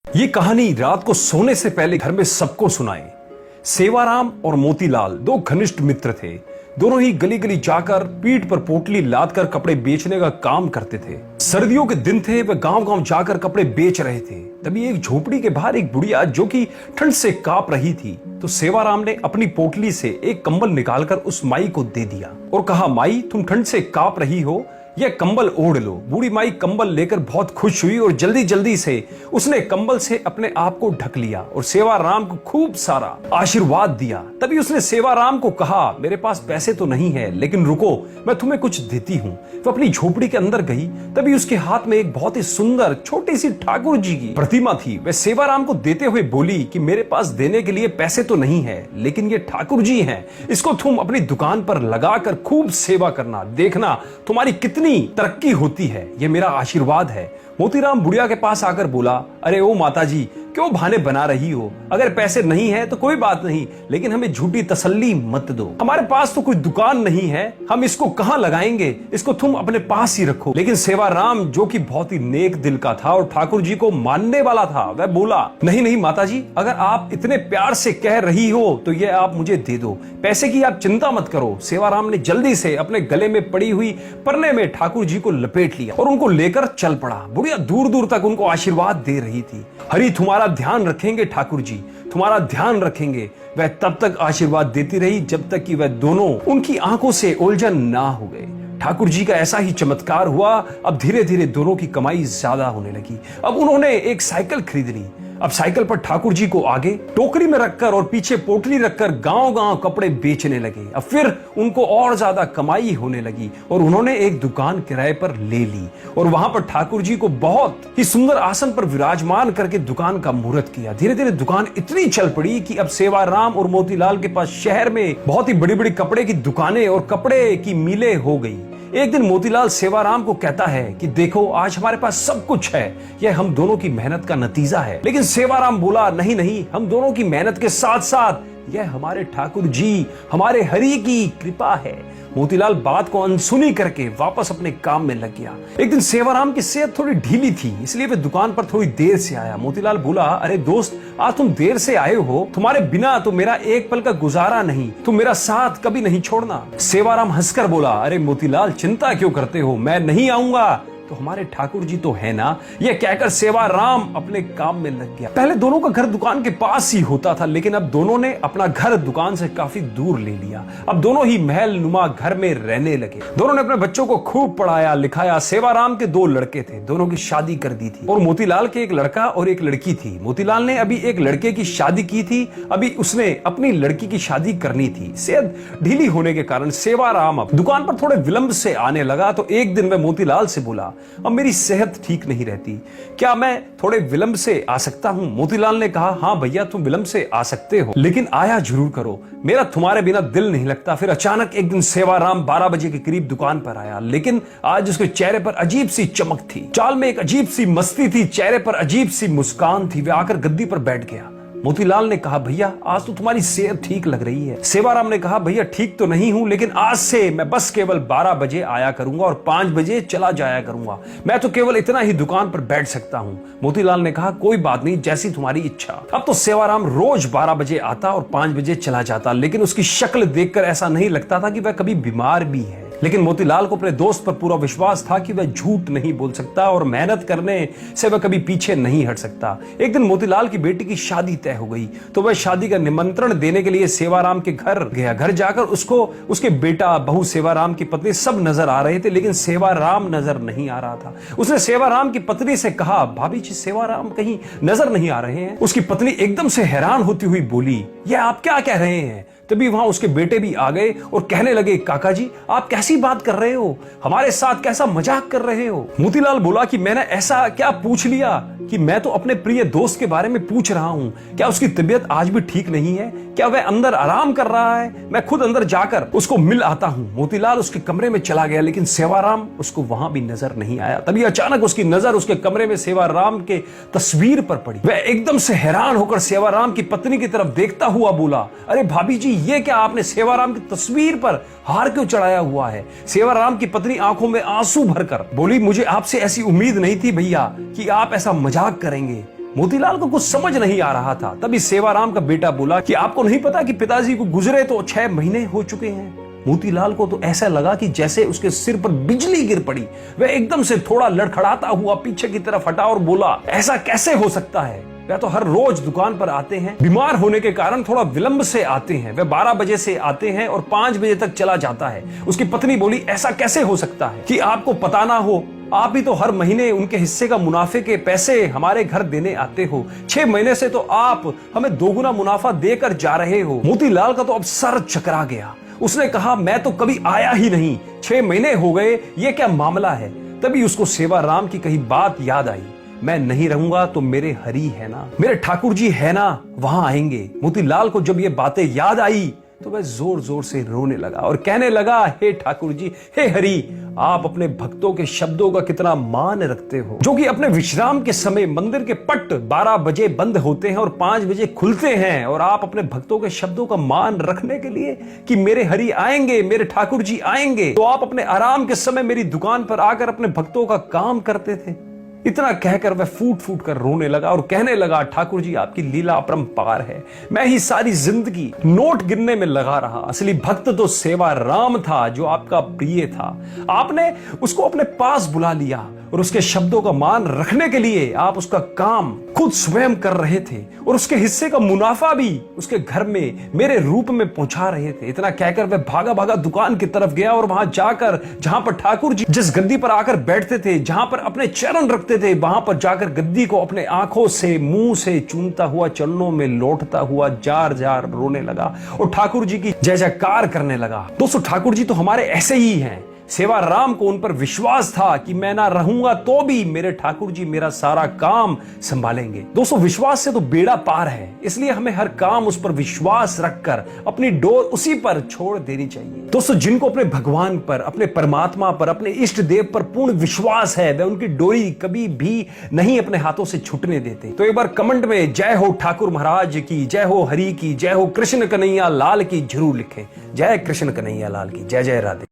ये कहानी रात को सोने से पहले घर में सबको सुनाई। सेवाराम और मोतीलाल दो घनिष्ठ मित्र थे। दोनों ही गली गली जाकर पीठ पर पोटली लाद कर कपड़े बेचने का काम करते थे। सर्दियों के दिन थे, वे गांव गांव जाकर कपड़े बेच रहे थे। तभी एक झोपड़ी के बाहर एक बुढ़िया जो कि ठंड से कांप रही थी, तो सेवाराम ने अपनी पोटली से एक कंबल निकालकर उस माई को दे दिया और कहा, माई तुम ठंड से कांप रही हो, यह कंबल ओढ़ लो। बूढ़ी माई कंबल लेकर बहुत खुश हुई और जल्दी जल्दी से उसने कंबल से अपने आप को ढक लिया और सेवाराम को खूब सारा आशीर्वाद दिया। तभी उसने सेवाराम को कहा, मेरे पास पैसे तो नहीं है, लेकिन रुको, मैं तुम्हें कुछ देती हूँ। वो अपनी झोपड़ी के अंदर गई। तभी उसके हाथ में एक बहुत ही सुंदर छोटी सी ठाकुर जी की प्रतिमा थी। वह सेवाराम को देते हुए बोली कि मेरे पास देने के लिए पैसे तो नहीं है, लेकिन ये ठाकुर जी हैं, इसको तुम अपनी दुकान पर लगाकर खूब सेवा करना, देखना तुम्हारी कितनी तरक्की होती है, ये मेरा आशीर्वाद है। मोतीराम बुढ़िया के पास आकर बोला, अरे ओ माता जी, क्यों बहाने बना रही हो? अगर पैसे नहीं है तो कोई बात नहीं, लेकिन हमें झूठी तसल्ली मत दो। हमारे पास तो कोई दुकान नहीं है, हम इसको कहां लगाएंगे? इसको तुम अपने पास ही रखो। लेकिन सेवाराम, जो कि बहुत ही नेक दिल का था और ठाकुर जी को मानने वाला था, वह बोला, नहीं नहीं माता जी, अगर आप इतने प्यार से कह रही हो तो ये आप मुझे दे दो, पैसे की आप चिंता मत करो। सेवाराम ने जल्दी से अपने गले में पड़ी हुई परने में ठाकुर जी को लपेट लिया और उनको लेकर चल पड़ा। बुढ़िया दूर दूर तक उनको आशीर्वाद दे रही थी। हरि तुम्हारा ध्यान रखेंगे ठाकुर जी, तुम्हारा ध्यान रखेंगे। वह तब तक आशीर्वाद देती रही जब तक कि वह दोनों उनकी आंखों से ओलझन ना हो गए। ठाकुर जी का ऐसा ही चमत्कार हुआ। अब धीरे धीरे दोनों की कमाई ज्यादा होने लगी। अब उन्होंने एक साइकिल खरीद ली। अब साइकिल पर ठाकुर जी को आगे टोकरी में रखकर और पीछे पोटली रखकर गांव गांव कपड़े बेचने लगे। अब फिर उनको और ज्यादा कमाई होने लगी और उन्होंने एक दुकान किराए पर ले ली और वहां पर ठाकुर जी को बहुत ही सुंदर आसन पर विराजमान करके दुकान का मुहूर्त किया। धीरे धीरे दुकान इतनी चल पड़ी कि अब सेवाराम और मोतीलाल के पास शहर में बहुत ही बड़ी बड़ी कपड़े की दुकानें और कपड़े की मिलें हो गई। एक दिन मोतीलाल सेवाराम को कहता है कि देखो, आज हमारे पास सब कुछ है, यह हम दोनों की मेहनत का नतीजा है। लेकिन सेवाराम बोला, नहीं नहीं, हम दोनों की मेहनत के साथ साथ यह हमारे ठाकुर जी, हमारे हरि की कृपा है। मोतीलाल बात को अनसुनी करके वापस अपने काम में लग गया। एक दिन सेवाराम की सेहत थोड़ी ढीली थी, इसलिए वे दुकान पर थोड़ी देर से आया। मोतीलाल बोला, अरे दोस्त, आज तुम देर से आए हो, तुम्हारे बिना तो मेरा एक पल का गुजारा नहीं, तुम मेरा साथ कभी नहीं छोड़ना। सेवाराम हंसकर बोला, अरे मोतीलाल, चिंता क्यों करते हो, मैं नहीं आऊंगा तो हमारे ठाकुर जी तो है ना। यह कहकर सेवाराम अपने काम में लग गया। पहले दोनों का घर दुकान के पास ही होता था, लेकिन अब दोनों ने अपना घर दुकान से काफी दूर ले लिया। अब दोनों ही महल नुमा घर में रहने लगे। दोनों ने अपने बच्चों को खूब पढ़ाया लिखाया। सेवाराम के दो लड़के थे, दोनों की शादी कर दी थी और मोतीलाल के एक लड़का और एक लड़की थी। मोतीलाल ने अभी एक लड़के की शादी की थी, अभी उसने अपनी लड़की की शादी करनी थी। सेहत ढीली होने के कारण सेवाराम अब दुकान पर थोड़े विलंब से आने लगा। तो एक दिन वह मोतीलाल से बोला, अब मेरी सेहत ठीक नहीं रहती, क्या मैं थोड़े विलंब से आ सकता हूं? मोतीलाल ने कहा, हाँ भैया, तुम विलंब से आ सकते हो, लेकिन आया जरूर करो, मेरा तुम्हारे बिना दिल नहीं लगता। फिर अचानक एक दिन सेवाराम 12 बजे के करीब दुकान पर आया, लेकिन आज उसके चेहरे पर अजीब सी चमक थी, चाल में एक अजीब सी मस्ती थी, चेहरे पर अजीब सी मुस्कान थी। वह आकर गद्दी पर बैठ गया। मोतीलाल ने कहा, भैया, आज तो तुम्हारी सेहत ठीक लग रही है। सेवाराम ने कहा, भैया, ठीक तो नहीं हूं, लेकिन आज से मैं बस केवल 12 बजे आया करूंगा और 5 बजे चला जाया करूंगा। मैं तो केवल इतना ही दुकान पर बैठ सकता हूं। मोतीलाल ने कहा, कोई बात नहीं, जैसी तुम्हारी इच्छा। अब तो सेवाराम रोज 12 बजे आता और 5 बजे चला जाता, लेकिन उसकी शक्ल देखकर ऐसा नहीं लगता था कि वह कभी बीमार भी है। लेकिन मोतीलाल को अपने दोस्त पर पूरा विश्वास था कि वह झूठ नहीं बोल सकता और मेहनत करने से वह कभी पीछे नहीं हट सकता। एक दिन मोतीलाल की बेटी की शादी तय हो गई, तो वह शादी का निमंत्रण देने के लिए सेवाराम के घर गया। घर जाकर उसको उसके बेटा, बहू, सेवाराम की पत्नी सब नजर आ रहे थे, लेकिन सेवाराम नजर नहीं आ रहा था। उसने सेवाराम की पत्नी से कहा, भाभी जी, सेवाराम कहीं नजर नहीं आ रहे हैं। उसकी पत्नी एकदम से हैरान होती हुई बोली, यह आप क्या कह रहे हैं? तभी वहां उसके बेटे भी आ गए और कहने लगे, काका जी, आप कैसी बात कर रहे हो, हमारे साथ कैसा मजाक कर रहे हो? मोतीलाल बोला कि मैंने ऐसा क्या पूछ लिया कि मैं तो अपने प्रिय दोस्त के बारे में पूछ रहा हूं। क्या उसकी तबीयत आज भी ठीक नहीं है? क्या वह अंदर आराम कर रहा है? मैं खुद अंदर जाकर उसको मिल आता हूं। मोतीलाल उसके कमरे में चला गया, लेकिन सेवाराम उसको वहां भी नजर नहीं आया। तभी अचानक उसकी नजर उसके कमरे में सेवाराम के तस्वीर पर पड़ी। वह एकदम से हैरान होकर सेवाराम की पत्नी की तरफ देखता हुआ बोला, अरे भाभी जी, ये क्या आपने सेवाराम की तस्वीर पर हार क्यों चढ़ाया हुआ है? सेवाराम की पत्नी आंखों में आंसू भरकर बोली, मुझे आपसे ऐसी उम्मीद नहीं थी भैया कि आप ऐसा मजाक करेंगे। मोतीलाल को कुछ समझ नहीं आ रहा था। तभी सेवाराम का बेटा बोला कि आपको नहीं पता कि पिताजी को गुजरे तो 6 महीने हो चुके हैं। मोतीलाल को तो ऐसा लगा कि जैसे उसके सिर पर बिजली गिर पड़ी। वह एकदम से थोड़ा लड़खड़ाता हुआ पीछे की तरफ हटा और बोला, ऐसा कैसे हो सकता है? वह तो हर रोज दुकान पर आते हैं, बीमार होने के कारण थोड़ा विलंब से आते हैं। वह 12 बजे से आते हैं और 5 बजे तक चला जाता है। उसकी पत्नी बोली, ऐसा कैसे हो सकता है कि आपको पता ना हो? आप भी तो हर महीने उनके हिस्से का मुनाफे के पैसे हमारे घर देने आते हो। 6 महीने से तो आप हमें दोगुना मुनाफा देकर जा रहे हो। मोतीलाल का तो अब सर चकरा गया। उसने कहा, मैं तो कभी आया ही नहीं, 6 महीने हो गए, ये क्या मामला है? तभी उसको सेवाराम की कही बात याद आई। मैं नहीं रहूंगा तो मेरे हरि है ना, मेरे ठाकुर जी है ना, वहां आएंगे। मोतीलाल को जब ये बातें याद आई तो वह जोर जोर से रोने लगा और कहने लगा, हे ठाकुर जी, हे हरि, आप अपने भक्तों के शब्दों का कितना मान रखते हो, जो कि अपने विश्राम के समय मंदिर के पट 12 बजे बंद होते हैं और 5 बजे खुलते हैं। और आप अपने भक्तों के शब्दों का मान रखने के लिए कि मेरे हरि आएंगे, मेरे ठाकुर जी आएंगे, तो आप अपने आराम के समय मेरी दुकान पर आकर अपने भक्तों का काम करते थे। इतना कहकर वह फूट फूट कर रोने लगा और कहने लगा, ठाकुर जी आपकी लीला अपरंपार है। मैं ही सारी जिंदगी नोट गिनने में लगा रहा। असली भक्त तो सेवाराम था, जो आपका प्रिय था। आपने उसको अपने पास बुला लिया और उसके शब्दों का मान रखने के लिए आप उसका काम खुद स्वयं कर रहे थे और उसके हिस्से का मुनाफा भी उसके घर में मेरे रूप में पहुंचा रहे थे। इतना कहकर वह भागा भागा दुकान की तरफ गया और वहां जाकर, जहां पर ठाकुर जी जिस गद्दी पर आकर बैठते थे, जहां पर अपने चरण रखते थे, वहां पर जाकर गद्दी को अपने आंखों से, मुंह से चूमता हुआ, चरणों में लौटता हुआ जार जार रोने लगा और ठाकुर जी की जय जयकार करने लगा। दोस्तों, ठाकुर जी तो हमारे ऐसे ही हैं। सेवाराम को उन पर विश्वास था कि मैं ना रहूंगा तो भी मेरे ठाकुर जी मेरा सारा काम संभालेंगे। दोस्तों, विश्वास से तो बेड़ा पार है, इसलिए हमें हर काम उस पर विश्वास रखकर अपनी डोर उसी पर छोड़ देनी चाहिए। दोस्तों, जिनको अपने भगवान पर, अपने परमात्मा पर, अपने इष्ट देव पर पूर्ण विश्वास है, वे उनकी डोरी कभी भी नहीं अपने हाथों से छूटने देते। तो एक बार कमेंट में जय हो ठाकुर महाराज की, जय हो हरि की, जय हो कृष्ण कन्हैया लाल की जरूर लिखें। जय कृष्ण कन्हैया लाल की, जय जय राधे।